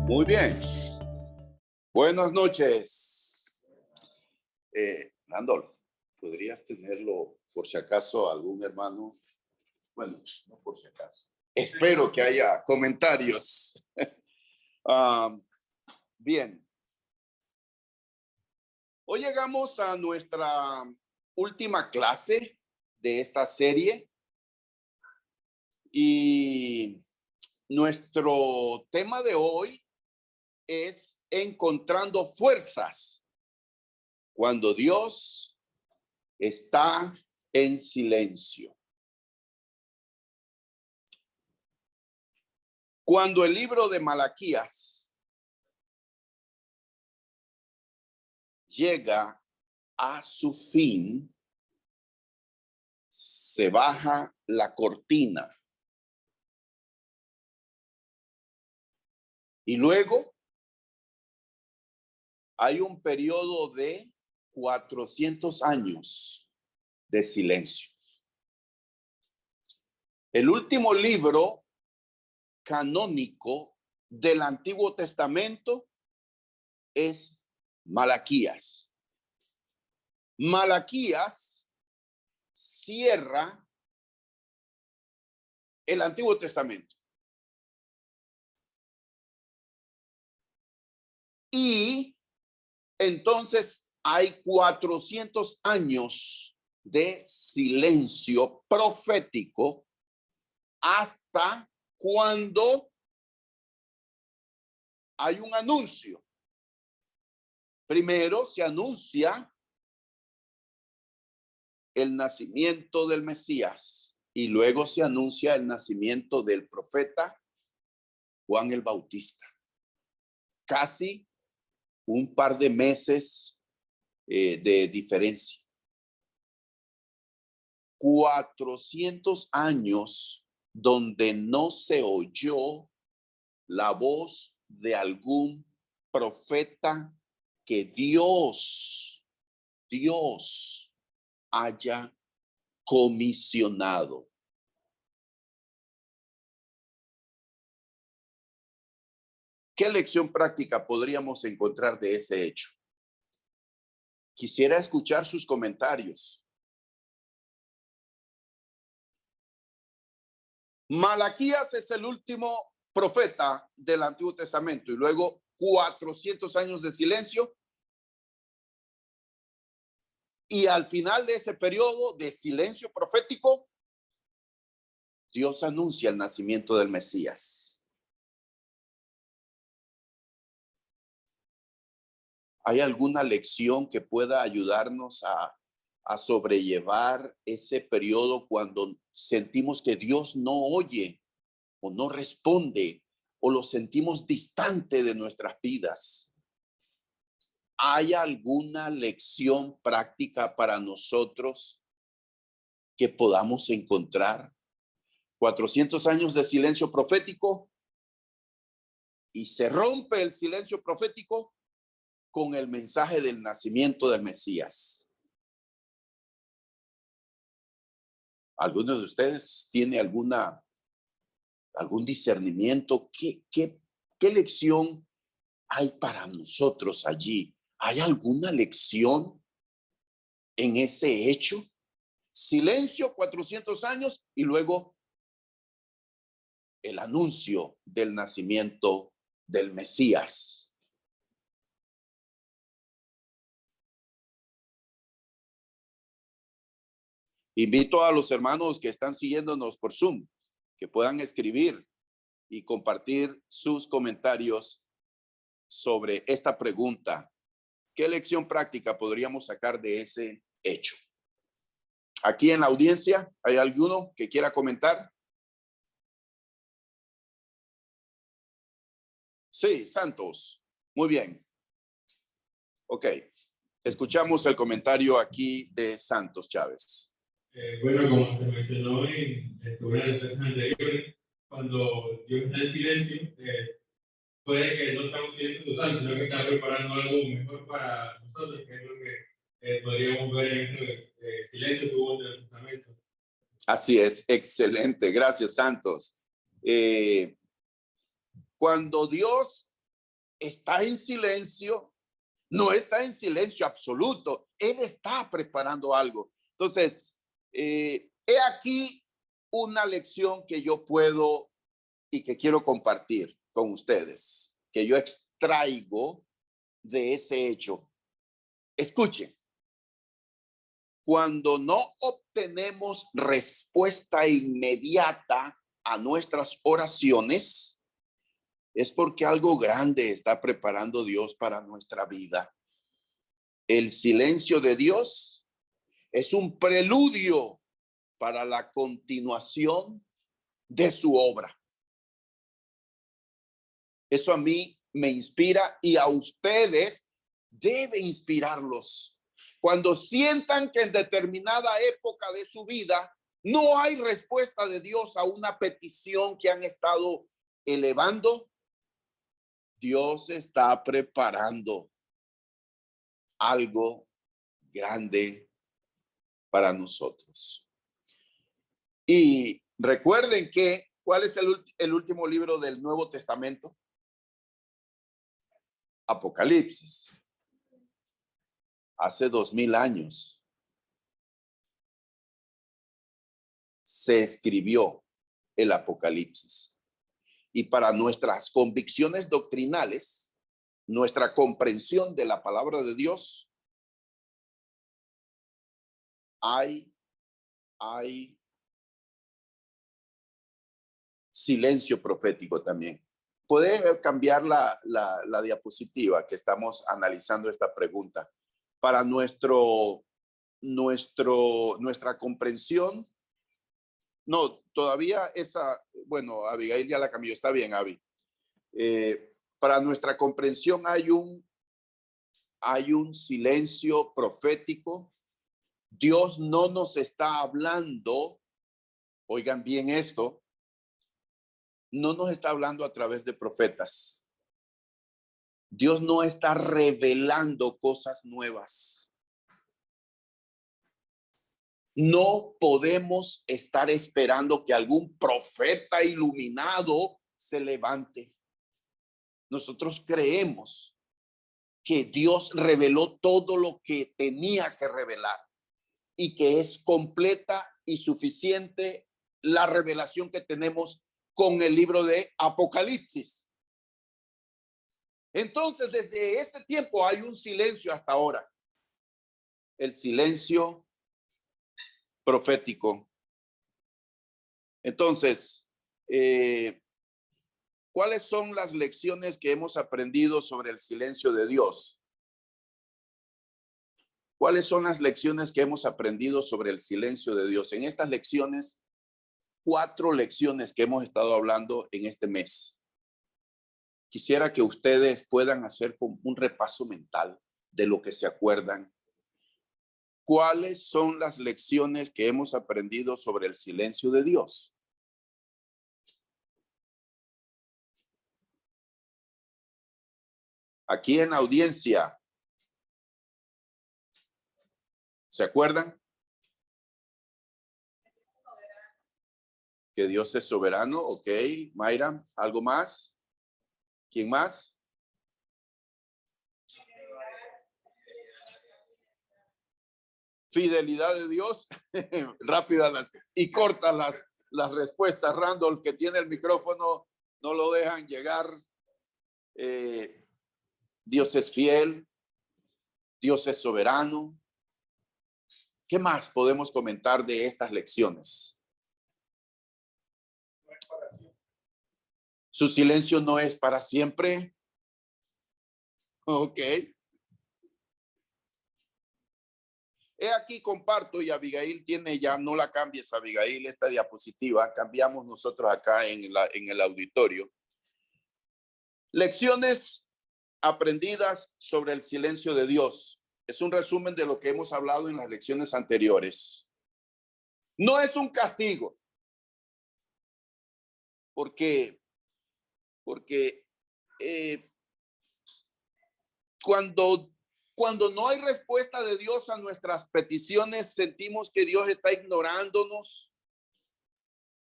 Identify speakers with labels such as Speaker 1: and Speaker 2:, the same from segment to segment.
Speaker 1: Muy bien. Buenas noches. Randolph, ¿podrías tenerlo por si acaso algún hermano? Bueno, no por si acaso. Espero que haya comentarios. Bien. Hoy llegamos a nuestra última clase de esta serie y nuestro tema de hoy es encontrando fuerzas cuando Dios está en silencio. Cuando el libro de Malaquías llega a su fin, se baja la cortina. Y luego hay un periodo de 400 años de silencio. El último libro canónico del Antiguo Testamento es Malaquías. Malaquías cierra el Antiguo Testamento. Y entonces hay 400 años de silencio profético hasta cuando hay un anuncio. Primero se anuncia el nacimiento del Mesías y luego se anuncia el nacimiento del profeta Juan el Bautista. Casi un par de meses de diferencia. 400 años donde no se oyó la voz de algún profeta que Dios haya comisionado. ¿Qué lección práctica podríamos encontrar de ese hecho? Quisiera escuchar sus comentarios. Malaquías es el último profeta del Antiguo Testamento y luego 400 años de silencio. Y al final de ese periodo de silencio profético, Dios anuncia el nacimiento del Mesías. ¿Hay alguna lección que pueda ayudarnos a sobrellevar ese periodo cuando sentimos que Dios no oye o no responde o lo sentimos distante de nuestras vidas? ¿Hay alguna lección práctica para nosotros que podamos encontrar? 400 años de silencio profético y se rompe el silencio profético con el mensaje del nacimiento del Mesías. ¿Alguno de ustedes tiene algún discernimiento? ¿Qué lección hay para nosotros allí? ¿Hay alguna lección en ese hecho? Silencio 400 años y luego el anuncio del nacimiento del Mesías. Invito a los hermanos que están siguiéndonos por Zoom que puedan escribir y compartir sus comentarios sobre esta pregunta. ¿Qué lección práctica podríamos sacar de ese hecho? Aquí en la audiencia, ¿hay alguno que quiera comentar? Sí, Santos. Muy bien. Ok. Escuchamos el comentario aquí de Santos Chávez.
Speaker 2: Bueno, como se mencionó en las clases anteriores, cuando Dios está en silencio, puede que no sea un silencio total, sino que está preparando algo mejor para nosotros, que es lo que podríamos ver en este silencio que hubo en el Testamento.
Speaker 1: Así es, excelente. Gracias, Santos. Cuando Dios está en silencio, no está en silencio absoluto. Él está preparando algo. Entonces, he aquí una lección que yo puedo y que quiero compartir con ustedes, que yo extraigo de ese hecho. Escuchen, cuando no obtenemos respuesta inmediata a nuestras oraciones, es porque algo grande está preparando Dios para nuestra vida. El silencio de Dios es un preludio para la continuación de su obra. Eso a mí me inspira y a ustedes debe inspirarlos. Cuando sientan que en determinada época de su vida no hay respuesta de Dios a una petición que han estado elevando, Dios está preparando algo grande para nosotros. Y recuerden que, ¿cuál es el último libro del Nuevo Testamento? Apocalipsis. Hace 2000 años se escribió el Apocalipsis. Y para nuestras convicciones doctrinales, nuestra comprensión de la palabra de Dios, hay silencio profético también. Puede cambiar la diapositiva que estamos analizando esta pregunta. Para nuestra comprensión, no, todavía esa, bueno, Abigail ya la cambió, está bien, Abby. Para nuestra comprensión hay un silencio profético. Dios no nos está hablando, oigan bien esto, no nos está hablando a través de profetas. Dios no está revelando cosas nuevas. No podemos estar esperando que algún profeta iluminado se levante. Nosotros creemos que Dios reveló todo lo que tenía que revelar y que es completa y suficiente la revelación que tenemos con el libro de Apocalipsis. Entonces, desde ese tiempo hay un silencio hasta ahora. El silencio profético. Entonces, ¿cuáles son las lecciones que hemos aprendido sobre el silencio de Dios? ¿Cuáles son las lecciones que hemos aprendido sobre el silencio de Dios? En estas lecciones, 4 lecciones que hemos estado hablando en este mes. Quisiera que ustedes puedan hacer un repaso mental de lo que se acuerdan. ¿Cuáles son las lecciones que hemos aprendido sobre el silencio de Dios? Aquí en la audiencia, ¿se acuerdan? Que Dios es soberano, ok. Mayra, ¿algo más? ¿Quién más? Fidelidad de Dios. Rápidas y cortas las respuestas. Randall, que tiene el micrófono, no lo dejan llegar. Dios es fiel. Dios es soberano. ¿Qué más podemos comentar de estas lecciones? Su silencio no es para siempre. Ok. He aquí comparto, y Abigail tiene ya, no la cambies, Abigail, esta diapositiva. Cambiamos nosotros acá en el auditorio. Lecciones aprendidas sobre el silencio de Dios. Es un resumen de lo que hemos hablado en las lecciones anteriores. No es un castigo. Porque cuando no hay respuesta de Dios a nuestras peticiones, sentimos que Dios está ignorándonos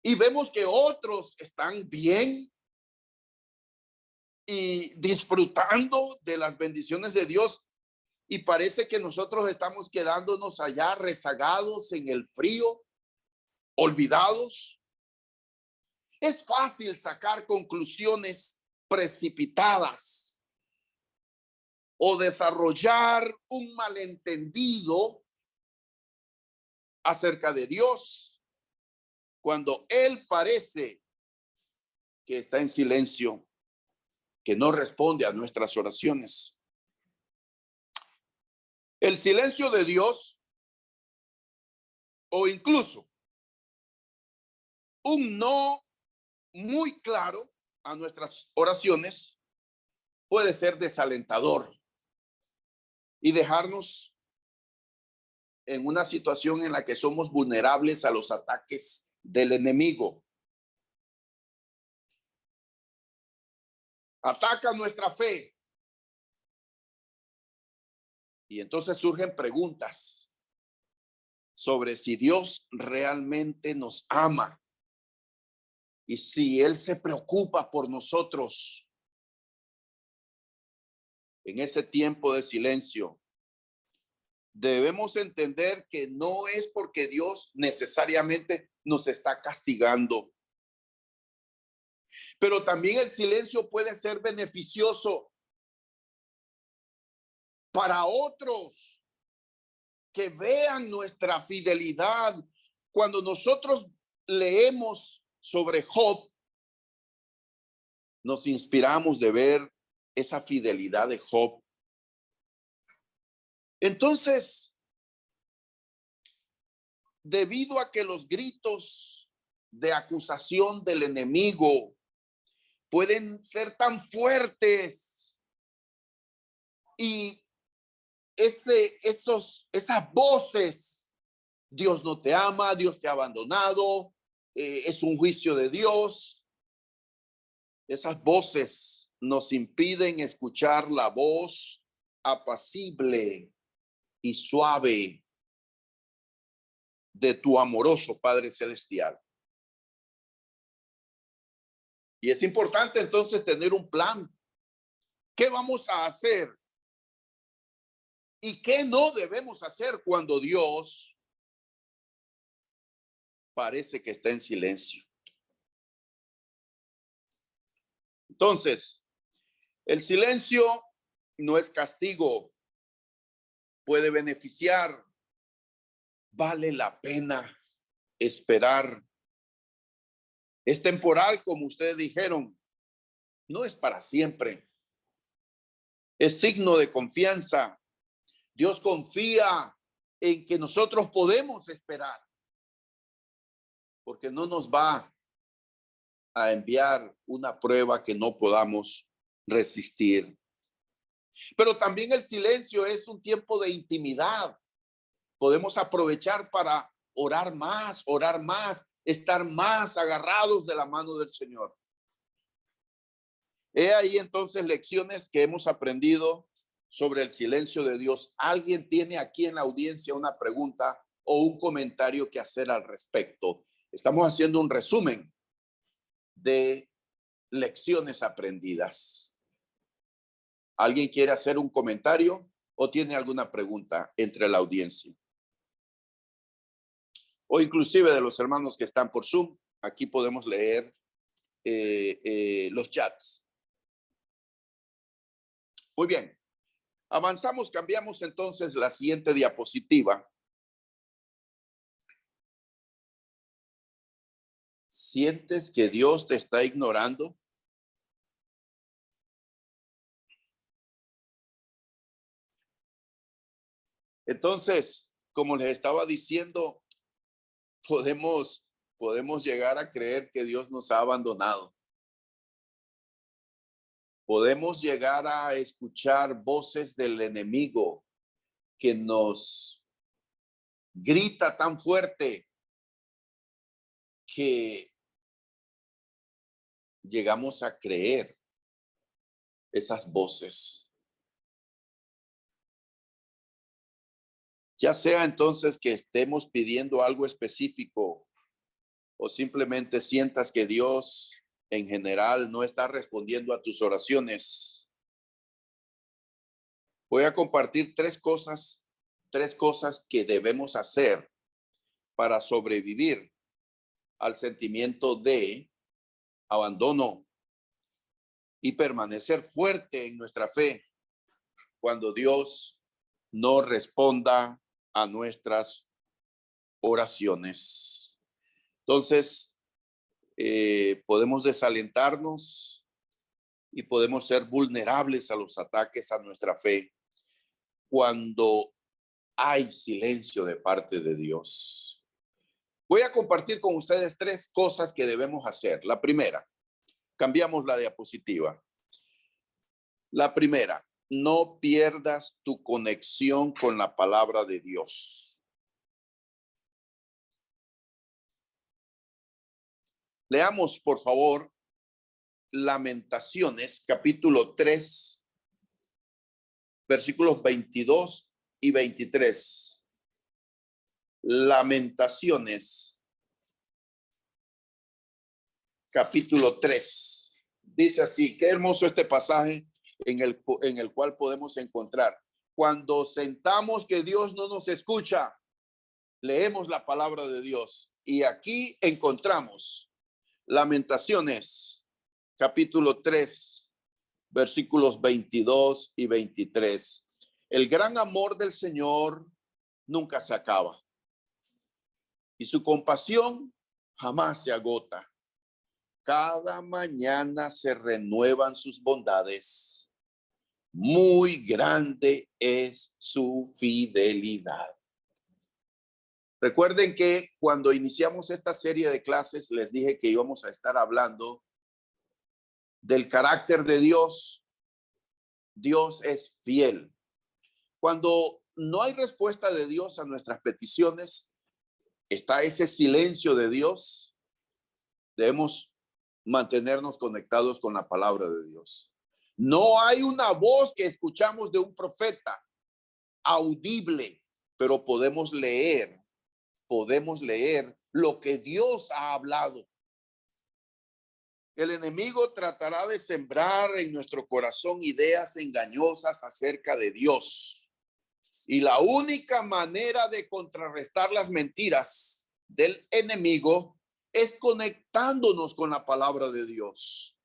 Speaker 1: y vemos que otros están bien y disfrutando de las bendiciones de Dios, y parece que nosotros estamos quedándonos allá rezagados en el frío, olvidados. Es fácil sacar conclusiones precipitadas o desarrollar un malentendido acerca de Dios cuando Él parece que está en silencio, que no responde a nuestras oraciones. El silencio de Dios, o incluso un no muy claro a nuestras oraciones, puede ser desalentador y dejarnos en una situación en la que somos vulnerables a los ataques del enemigo. Ataca nuestra fe. Y entonces surgen preguntas sobre si Dios realmente nos ama y si Él se preocupa por nosotros en ese tiempo de silencio. Debemos entender que no es porque Dios necesariamente nos está castigando, pero también el silencio puede ser beneficioso para otros que vean nuestra fidelidad. Cuando nosotros leemos sobre Job, nos inspiramos de ver esa fidelidad de Job. Entonces, debido a que los gritos de acusación del enemigo pueden ser tan fuertes y esas voces, Dios no te ama, Dios te ha abandonado, es un juicio de Dios, esas voces nos impiden escuchar la voz apacible y suave de tu amoroso Padre Celestial. Y es importante entonces tener un plan. ¿Qué vamos a hacer? ¿Y qué no debemos hacer cuando Dios parece que está en silencio? Entonces, el silencio no es castigo, puede beneficiar, vale la pena esperar. Es temporal, como ustedes dijeron, no es para siempre. Es signo de confianza. Dios confía en que nosotros podemos esperar, porque no nos va a enviar una prueba que no podamos resistir. Pero también el silencio es un tiempo de intimidad. Podemos aprovechar para orar más, estar más agarrados de la mano del Señor. He ahí entonces lecciones que hemos aprendido sobre el silencio de Dios. ¿Alguien tiene aquí en la audiencia una pregunta o un comentario que hacer al respecto? Estamos haciendo un resumen de lecciones aprendidas. ¿Alguien quiere hacer un comentario o tiene alguna pregunta entre la audiencia? O inclusive de los hermanos que están por Zoom, aquí podemos leer los chats. Muy bien, avanzamos, cambiamos entonces la siguiente diapositiva. ¿Sientes que Dios te está ignorando? Entonces, como les estaba diciendo, podemos llegar a creer que Dios nos ha abandonado. Podemos llegar a escuchar voces del enemigo que nos grita tan fuerte que llegamos a creer esas voces. Ya sea entonces que estemos pidiendo algo específico o simplemente sientas que Dios en general no está respondiendo a tus oraciones, voy a compartir tres cosas que debemos hacer para sobrevivir al sentimiento de abandono y permanecer fuerte en nuestra fe cuando Dios no responda a nuestras oraciones. Entonces, podemos desalentarnos y podemos ser vulnerables a los ataques a nuestra fe cuando hay silencio de parte de Dios. Voy a compartir con ustedes tres cosas que debemos hacer. La primera, cambiamos la diapositiva. La primera, no pierdas tu conexión con la palabra de Dios. Leamos, por favor, Lamentaciones, capítulo 3, versículos 22 y 23. Lamentaciones, capítulo 3. Dice así, qué hermoso este pasaje en el cual podemos encontrar. Cuando sentamos que Dios no nos escucha, leemos la palabra de Dios. Y aquí encontramos Lamentaciones, capítulo 3, versículos 22 y 23. El gran amor del Señor nunca se acaba y su compasión jamás se agota. Cada mañana se renuevan sus bondades. Muy grande es su fidelidad. Recuerden que cuando iniciamos esta serie de clases, les dije que íbamos a estar hablando del carácter de Dios. Dios es fiel. Cuando no hay respuesta de Dios a nuestras peticiones, está ese silencio de Dios. Debemos mantenernos conectados con la palabra de Dios. No hay una voz que escuchamos de un profeta audible, pero podemos leer lo que Dios ha hablado. El enemigo tratará de sembrar en nuestro corazón ideas engañosas acerca de Dios. Y la única manera de contrarrestar las mentiras del enemigo es conectándonos con la palabra de Dios.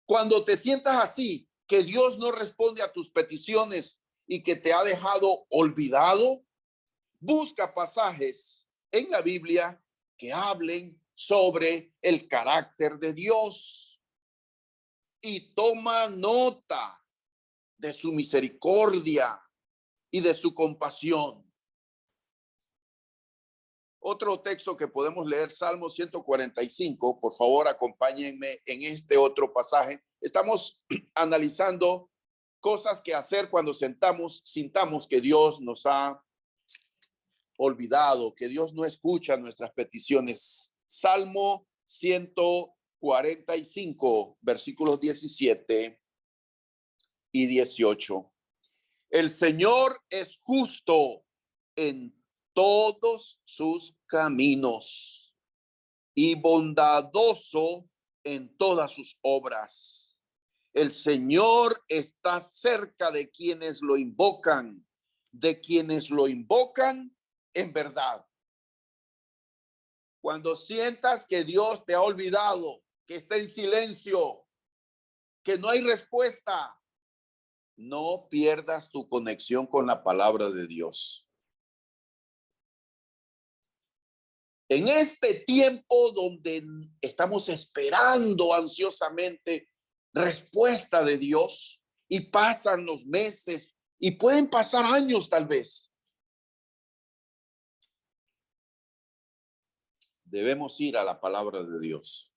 Speaker 1: Cuando te sientas así, que Dios no responde a tus peticiones y que te ha dejado olvidado, busca pasajes en la Biblia que hablen sobre el carácter de Dios y toma nota de su misericordia y de su compasión. Otro texto que podemos leer, Salmo 145, por favor, acompáñenme en este otro pasaje. Estamos analizando cosas que hacer cuando sintamos que Dios nos ha olvidado, que Dios no escucha nuestras peticiones. Salmo 145, versículos 17 y 18. El Señor es justo en todos sus caminos y bondadoso en todas sus obras. El Señor está cerca de quienes lo invocan, en verdad. Cuando sientas que Dios te ha olvidado, que está en silencio, que no hay respuesta, no pierdas tu conexión con la palabra de Dios. En este tiempo donde estamos esperando ansiosamente respuesta de Dios y pasan los meses y pueden pasar años tal vez, debemos ir a la palabra de Dios.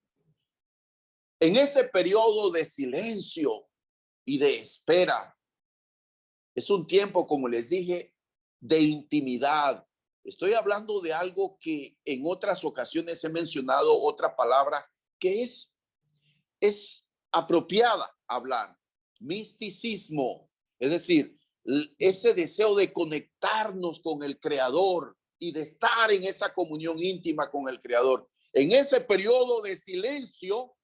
Speaker 1: En ese periodo de silencio y de espera, es un tiempo, como les dije, de intimidad. Estoy hablando de algo que en otras ocasiones he mencionado, otra palabra que es apropiada hablar, misticismo, es decir, ese deseo de conectarnos con el Creador y de estar en esa comunión íntima con el Creador. En ese periodo de silencio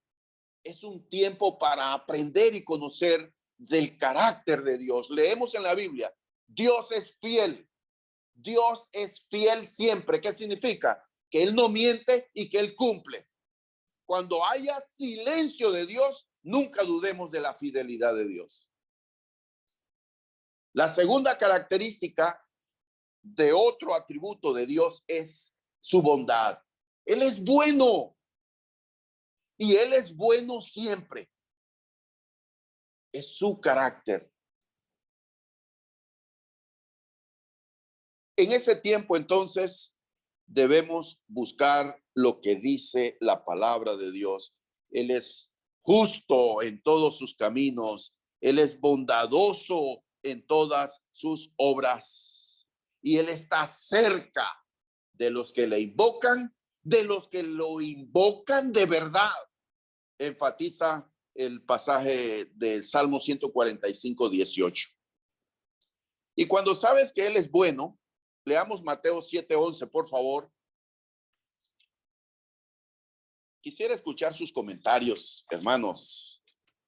Speaker 1: es un tiempo para aprender y conocer del carácter de Dios. Leemos en la Biblia, Dios es fiel. Dios es fiel siempre. ¿Qué significa? Que Él no miente y que Él cumple. Cuando haya silencio de Dios, nunca dudemos de la fidelidad de Dios. La segunda característica de otro atributo de Dios es su bondad. Él es bueno y Él es bueno siempre. Es su carácter. En ese tiempo, entonces, debemos buscar lo que dice la palabra de Dios. Él es justo en todos sus caminos. Él es bondadoso en todas sus obras. Y Él está cerca de los que le invocan, de los que lo invocan de verdad. Enfatiza el pasaje del Salmo 145, 18. Y cuando sabes que Él es bueno, leamos Mateo 7:11, por favor. Quisiera escuchar sus comentarios, hermanos.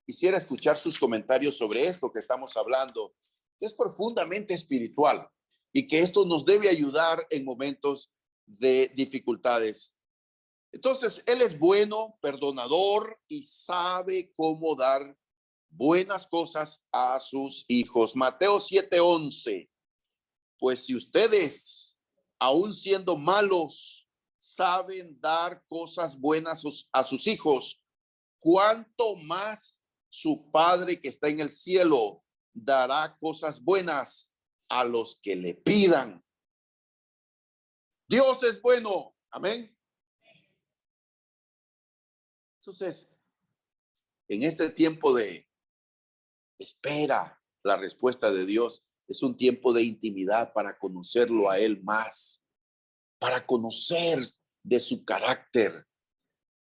Speaker 1: Quisiera escuchar sus comentarios sobre esto que estamos hablando, que es profundamente espiritual y que esto nos debe ayudar en momentos de dificultades. Entonces, Él es bueno, perdonador y sabe cómo dar buenas cosas a sus hijos. Mateo 7:11. Pues si ustedes, aun siendo malos, saben dar cosas buenas a sus hijos, ¿cuánto más su Padre que está en el cielo dará cosas buenas a los que le pidan? Dios es bueno. Amén. Entonces, en este tiempo de espera la respuesta de Dios, es un tiempo de intimidad para conocerlo a Él más, para conocer de su carácter.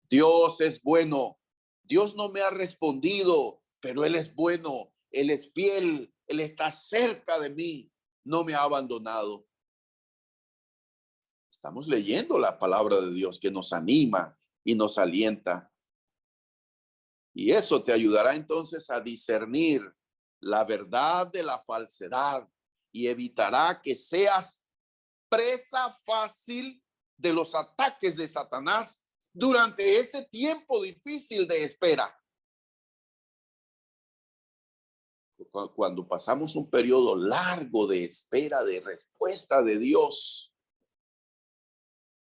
Speaker 1: Dios es bueno. Dios no me ha respondido, pero Él es bueno. Él es fiel. Él está cerca de mí. No me ha abandonado. Estamos leyendo la palabra de Dios que nos anima y nos alienta. Y eso te ayudará entonces a discernir la verdad de la falsedad y evitará que seas presa fácil de los ataques de Satanás durante ese tiempo difícil de espera. Cuando pasamos un periodo largo de espera de respuesta de Dios,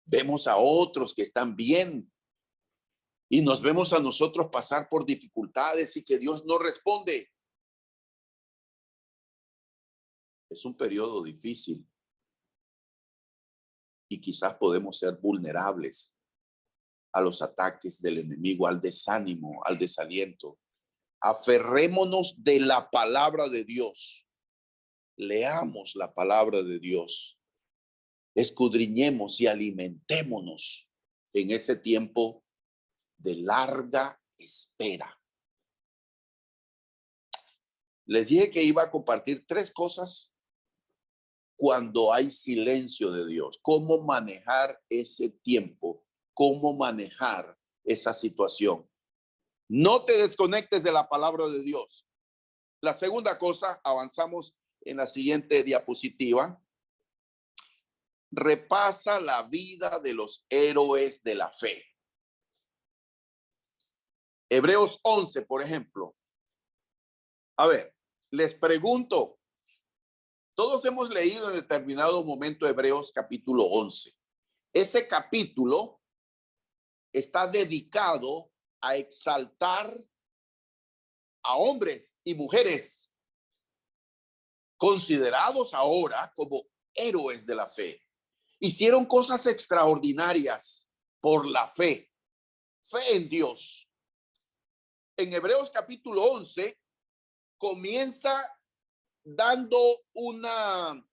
Speaker 1: vemos a otros que están bien y nos vemos a nosotros pasar por dificultades y que Dios no responde. Es un periodo difícil y quizás podemos ser vulnerables a los ataques del enemigo, al desánimo, al desaliento. Aferrémonos de la palabra de Dios. Leamos la palabra de Dios. Escudriñemos y alimentémonos en ese tiempo de larga espera. Les dije que iba a compartir 3 cosas cuando hay silencio de Dios. Cómo manejar ese tiempo, cómo manejar esa situación. No te desconectes de la palabra de Dios. La segunda cosa, avanzamos en la siguiente diapositiva. Repasa la vida de los héroes de la fe. Hebreos 11, por ejemplo. A ver, les pregunto, todos hemos leído en determinado momento Hebreos capítulo 11. Ese capítulo está dedicado a exaltar a hombres y mujeres considerados ahora como héroes de la fe. Hicieron cosas extraordinarias por la fe, fe en Dios. En Hebreos capítulo 11 comienza dando una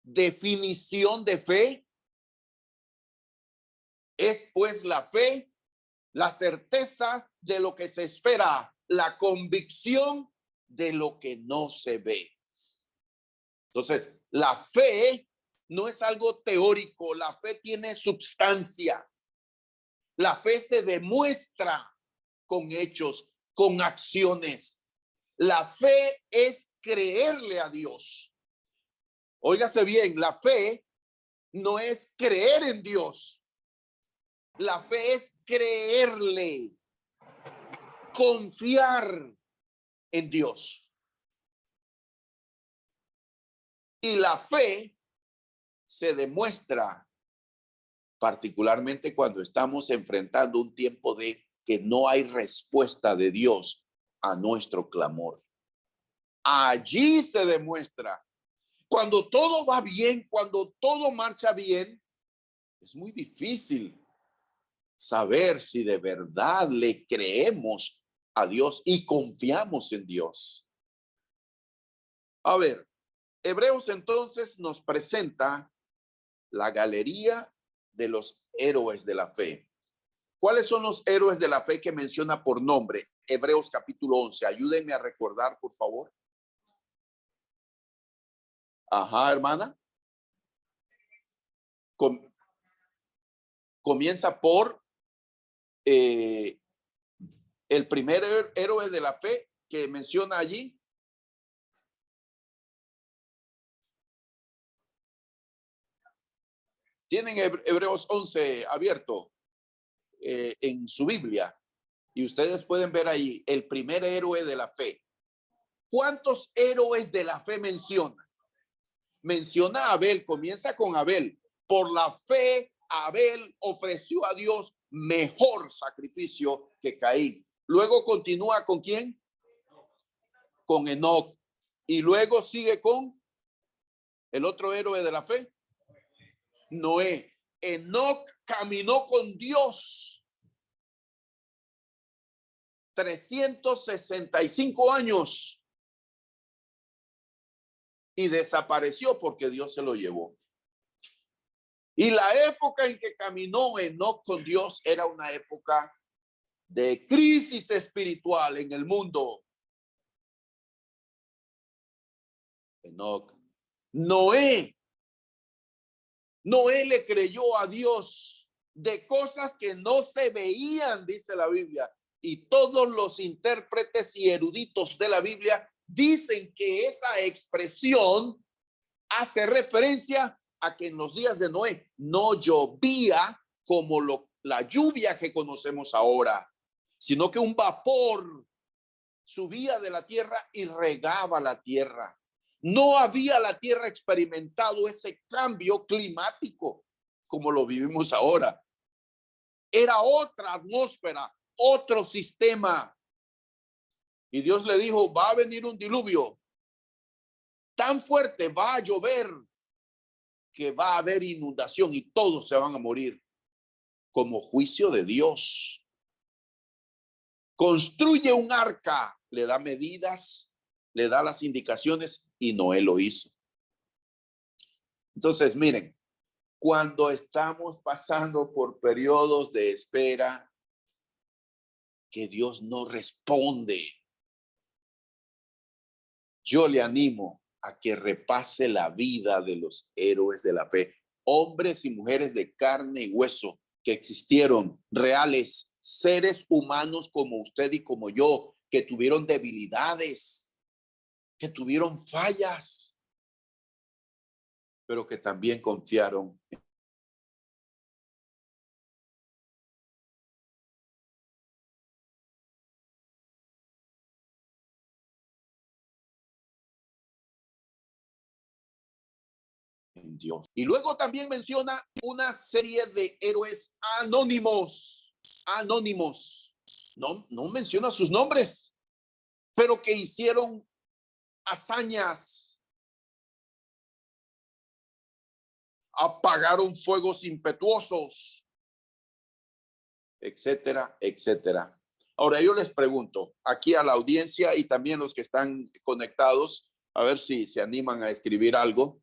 Speaker 1: definición de fe. Es pues la fe, la certeza de lo que se espera, la convicción de lo que no se ve. Entonces, la fe no es algo teórico, la fe tiene substancia. La fe se demuestra con hechos, con acciones. La fe es creerle a Dios. Óigase bien, la fe no es creer en Dios. La fe es creerle, confiar en Dios. Y la fe se demuestra particularmente cuando estamos enfrentando un tiempo de que no hay respuesta de Dios a nuestro clamor. Allí se demuestra. Cuando todo va bien, cuando todo marcha bien, es muy difícil saber si de verdad le creemos a Dios y confiamos en Dios. A ver, Hebreos entonces nos presenta la galería de los héroes de la fe. ¿Cuáles son los héroes de la fe que menciona por nombre? Hebreos capítulo 11. Ayúdenme a recordar, por favor. Ajá, hermana. Comienza por el primer héroe de la fe que menciona allí. Tienen Hebreos 11 abierto en su Biblia y ustedes pueden ver ahí el primer héroe de la fe. ¿Cuántos héroes de la fe menciona? Menciona a Abel, comienza con Abel. Por la fe, Abel ofreció a Dios mejor sacrificio que Caín. Luego continúa con ¿quién? Con Enoc. Y luego sigue con el otro héroe de la fe, Noé. Enoc caminó con Dios 365 años y desapareció porque Dios se lo llevó. Y la época en que caminó Enoc con Dios era una época de crisis espiritual en el mundo. Enoc. Noé le creyó a Dios de cosas que no se veían, dice la Biblia. Y todos los intérpretes y eruditos de la Biblia dicen que esa expresión hace referencia a que en los días de Noé no llovía como la lluvia que conocemos ahora, sino que un vapor subía de la tierra y regaba la tierra. No había la tierra experimentado ese cambio climático como lo vivimos ahora. Era otra atmósfera, otro sistema. Y Dios le dijo, va a venir un diluvio tan fuerte, va a llover, que va a haber inundación y todos se van a morir como juicio de Dios. Construye un arca, le da medidas, le da las indicaciones y Noé lo hizo. Entonces, miren, cuando estamos pasando por periodos de espera que Dios no responde, yo le animo a que repase la vida de los héroes de la fe, hombres y mujeres de carne y hueso que existieron, reales, seres humanos como usted y como yo, que tuvieron debilidades, que tuvieron fallas, pero que también confiaron en Dios. Y luego también menciona una serie de héroes anónimos, no menciona sus nombres, pero que hicieron hazañas, apagaron fuegos impetuosos, etcétera, etcétera. Ahora yo les pregunto aquí a la audiencia y también los que están conectados, a ver si se animan a escribir algo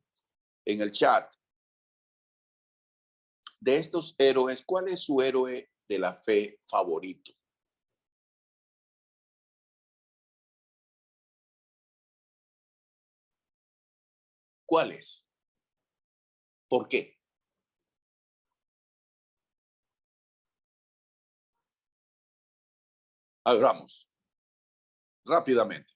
Speaker 1: en el chat. De estos héroes, ¿cuál es su héroe de la fe favorito? ¿Cuál es? ¿Por qué? Abramos rápidamente.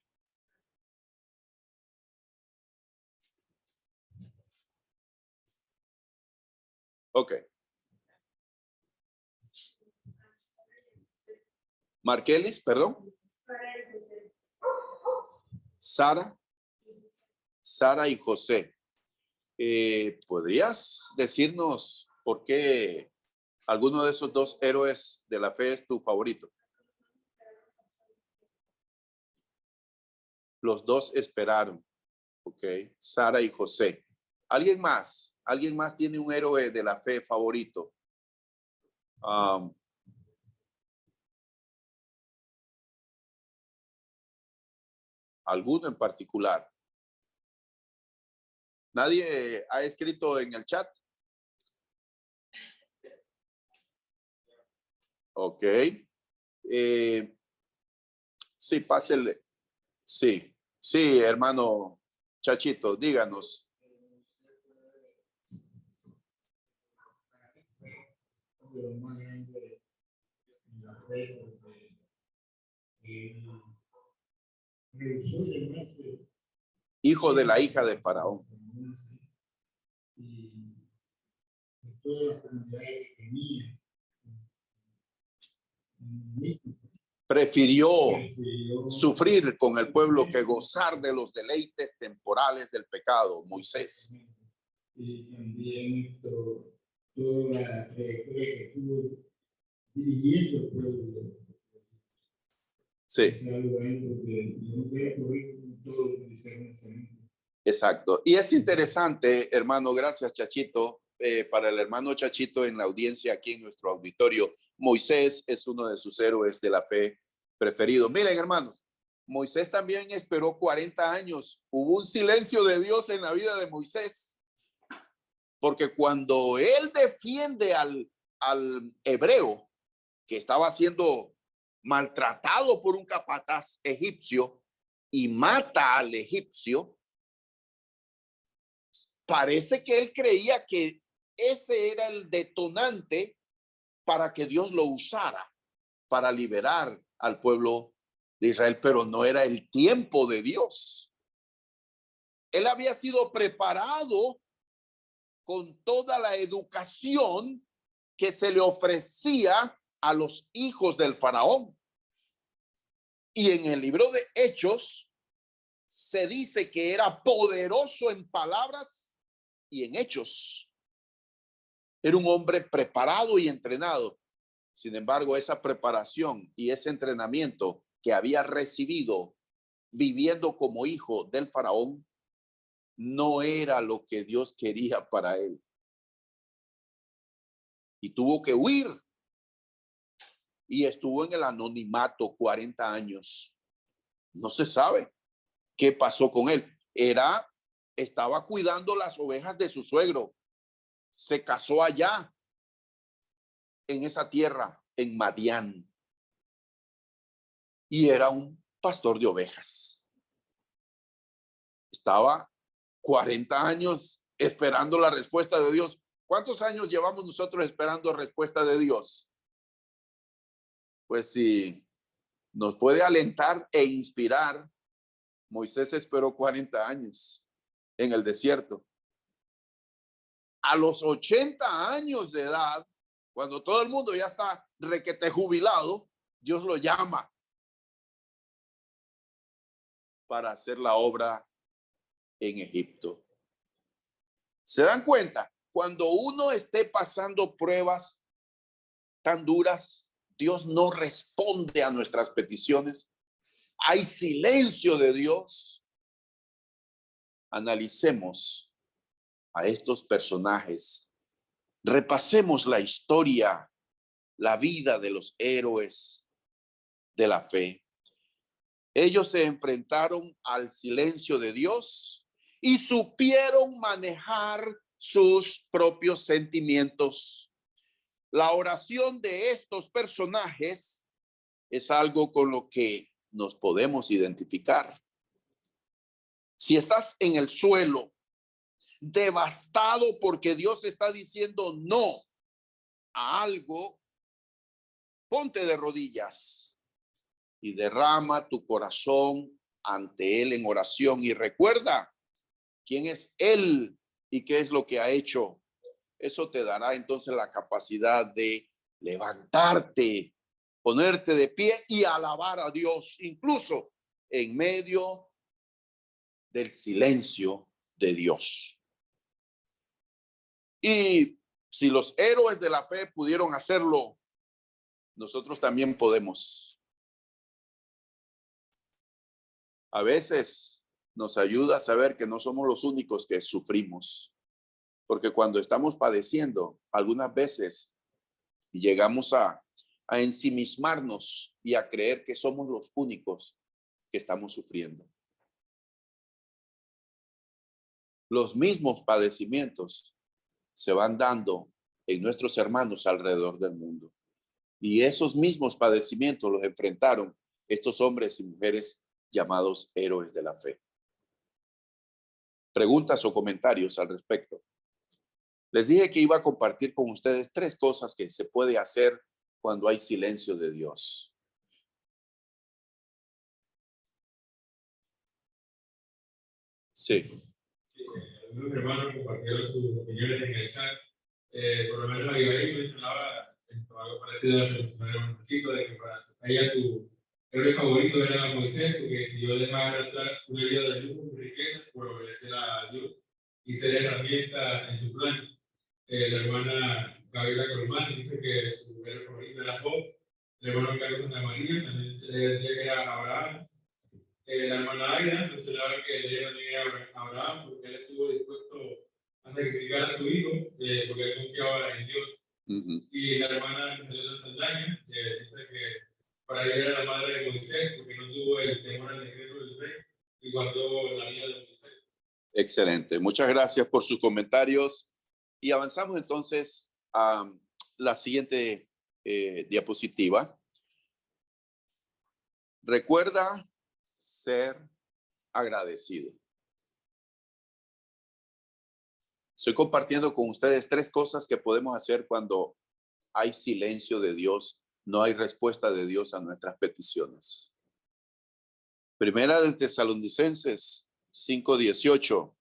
Speaker 1: Ok. Markelis, perdón. Sara y José. ¿Podrías decirnos por qué alguno de esos dos héroes de la fe es tu favorito? Los dos esperaron. Ok. Sara y José. ¿Alguien más? ¿Alguien más tiene un héroe de la fe favorito? ¿Alguno en particular? ¿Nadie ha escrito en el chat? Ok. Sí, pásele. Sí, sí, hermano Chachito, díganos. Hijo de la hija de Faraón. Prefirió sufrir con el pueblo que gozar de los deleites temporales del pecado, Moisés.
Speaker 3: Y también toda la trayectoria que estuvo dirigiendo el pueblo.
Speaker 1: Sí. Exacto. Y es interesante, hermano, gracias Chachito, para el hermano Chachito en la audiencia aquí en nuestro auditorio. Moisés es uno de sus héroes de la fe preferidos. Miren, hermanos, Moisés también esperó 40 años. Hubo un silencio de Dios en la vida de Moisés. Porque cuando él defiende al hebreo que estaba siendo maltratado por un capataz egipcio y mata al egipcio, parece que él creía que ese era el detonante para que Dios lo usara para liberar al pueblo de Israel, pero no era el tiempo de Dios. Él había sido preparado con toda la educación que se le ofrecía a los hijos del faraón. Y en el libro de Hechos se dice que era poderoso en palabras y en hechos. Era un hombre preparado y entrenado. Sin embargo, esa preparación y ese entrenamiento que había recibido viviendo como hijo del faraón no era lo que Dios quería para él. Y tuvo que huir. Y estuvo en el anonimato 40 años. No se sabe qué pasó con él. Estaba cuidando las ovejas de su suegro. Se casó allá, en esa tierra, en Madián. Y era un pastor de ovejas. Estaba 40 años esperando la respuesta de Dios. ¿Cuántos años llevamos nosotros esperando respuesta de Dios? Pues si nos puede alentar e inspirar, Moisés esperó 40 años en el desierto. A los 80 años de edad, cuando todo el mundo ya está requete jubilado, Dios lo llama para hacer la obra en Egipto. ¿Se dan cuenta? Cuando uno esté pasando pruebas tan duras, Dios no responde a nuestras peticiones. Hay silencio de Dios. Analicemos a estos personajes. Repasemos la historia, la vida de los héroes de la fe. Ellos se enfrentaron al silencio de Dios y supieron manejar sus propios sentimientos. La oración de estos personajes es algo con lo que nos podemos identificar. Si estás en el suelo, devastado porque Dios está diciendo no a algo, ponte de rodillas y derrama tu corazón ante Él en oración y recuerda quién es Él y qué es lo que ha hecho. Eso te dará entonces la capacidad de levantarte, ponerte de pie y alabar a Dios, incluso en medio del silencio de Dios. Y si los héroes de la fe pudieron hacerlo, nosotros también podemos. A veces nos ayuda a saber que no somos los únicos que sufrimos, porque cuando estamos padeciendo, algunas veces llegamos a ensimismarnos y a creer que somos los únicos que estamos sufriendo. Los mismos padecimientos se van dando en nuestros hermanos alrededor del mundo. Y esos mismos padecimientos los enfrentaron estos hombres y mujeres llamados héroes de la fe. ¿Preguntas o comentarios al respecto? Les dije que iba a compartir con ustedes 3 cosas que se puede hacer cuando hay silencio de Dios. Sí.
Speaker 2: Algunos hermanos compartieron sus opiniones en el chat. Por lo menos Abigail mencionaba algo parecido a lo que mencionaron un chico, de que para ella su héroe favorito era Moisés, porque si yo dejara atrás una vida de lujo y riqueza por obedecer a Dios y ser herramienta en su plan. La hermana Gabriela Colmán dice que su héroe favorito era Job. El hermano Carlos Santa María también se le decía que era Abraham. La hermana Aida mencionaba que ella también era Abraham porque él estuvo dispuesto a sacrificar a su hijo porque él confiaba en Dios. Y la hermana Teresa Saldaña dice que para ella era la madre de Moisés porque no tuvo el temor al decreto del rey y guardó la vida de Moisés.
Speaker 1: Excelente. Muchas gracias por sus comentarios. Y avanzamos entonces a la siguiente diapositiva. Recuerda ser agradecido. Estoy compartiendo con ustedes 3 cosas que podemos hacer cuando hay silencio de Dios, no hay respuesta de Dios a nuestras peticiones. Primera de Tesalonicenses 5:18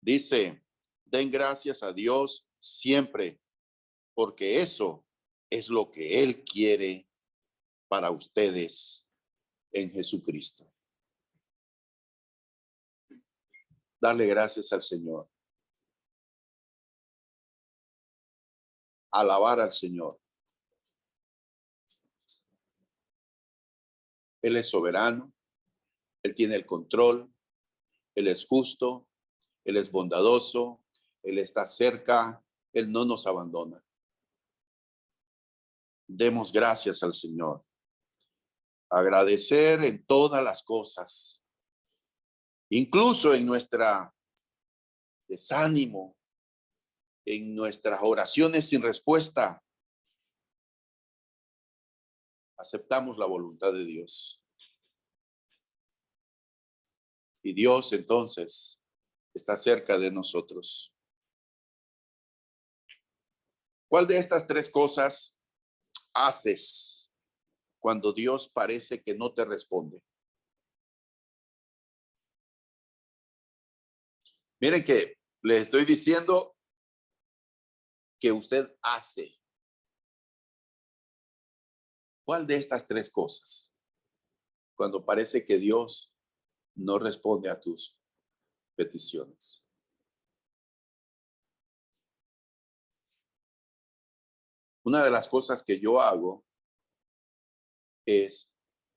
Speaker 1: dice: den gracias a Dios siempre, porque eso es lo que Él quiere para ustedes en Jesucristo. Darle gracias al Señor. Alabar al Señor. Él es soberano, Él tiene el control, Él es justo, Él es bondadoso, Él está cerca, Él no nos abandona. Demos gracias al Señor. Agradecer en todas las cosas, incluso en nuestra desánimo, en nuestras oraciones sin respuesta. Aceptamos la voluntad de Dios. Y Dios entonces está cerca de nosotros. ¿Cuál de estas 3 cosas haces cuando Dios parece que no te responde? Miren que les estoy diciendo que usted hace. ¿Cuál de estas 3 cosas? Cuando parece que Dios no responde a tus peticiones. Una de las cosas que yo hago es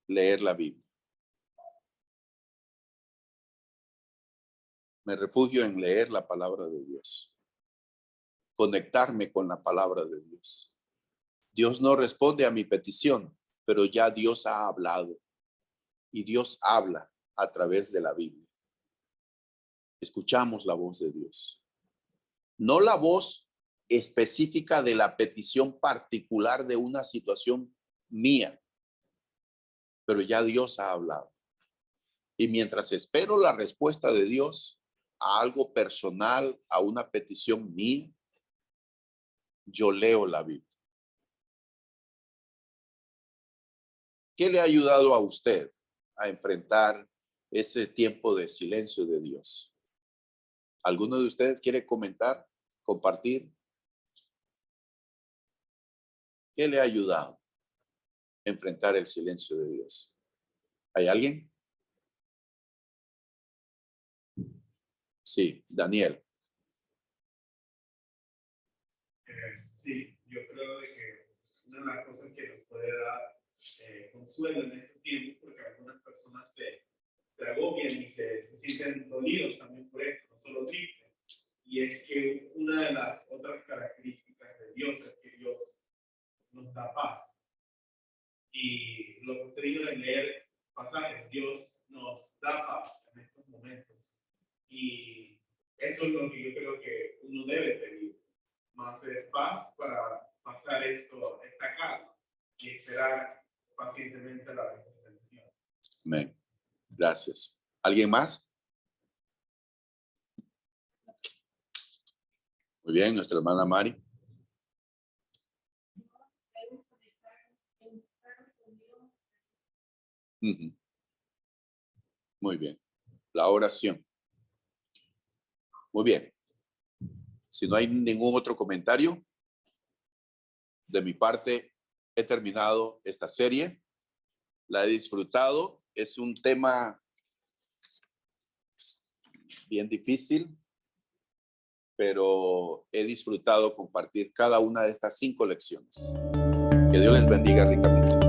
Speaker 1: leer la Biblia. Me refugio en leer la palabra de Dios. Conectarme con la palabra de Dios. Dios no responde a mi petición, pero ya Dios ha hablado. Y Dios habla a través de la Biblia. Escuchamos la voz de Dios. No la voz específica de la petición particular de una situación mía, pero ya Dios ha hablado. Y mientras espero la respuesta de Dios a algo personal, a una petición mía, yo leo la Biblia. ¿Qué le ha ayudado a usted a enfrentar ese tiempo de silencio de Dios? ¿Alguno de ustedes quiere comentar, compartir? ¿Qué le ha ayudado a enfrentar el silencio de Dios? ¿Hay alguien? Sí, Daniel.
Speaker 4: Sí, yo creo de que una de las cosas que nos puede dar consuelo en estos tiempos, porque algunas personas se agobian y se sienten dolidos también por esto, no solo tristes, y es que una de las otras características de Dios es que Dios nos da paz. Y lo que usted dijo de leer pasajes, Dios nos da paz en estos momentos. Y eso es lo que yo creo que uno debe pedir, más paz para pasar esto, esta calma y esperar pacientemente la respuesta del Señor.
Speaker 1: Amén. Gracias. ¿Alguien más? Muy bien, nuestra hermana Mari. Muy bien. La oración. Muy bien. Si no hay ningún otro comentario, de mi parte, he terminado esta serie. La he disfrutado. Es un tema bien difícil, pero he disfrutado compartir cada una de estas 5 lecciones. Que Dios les bendiga ricamente.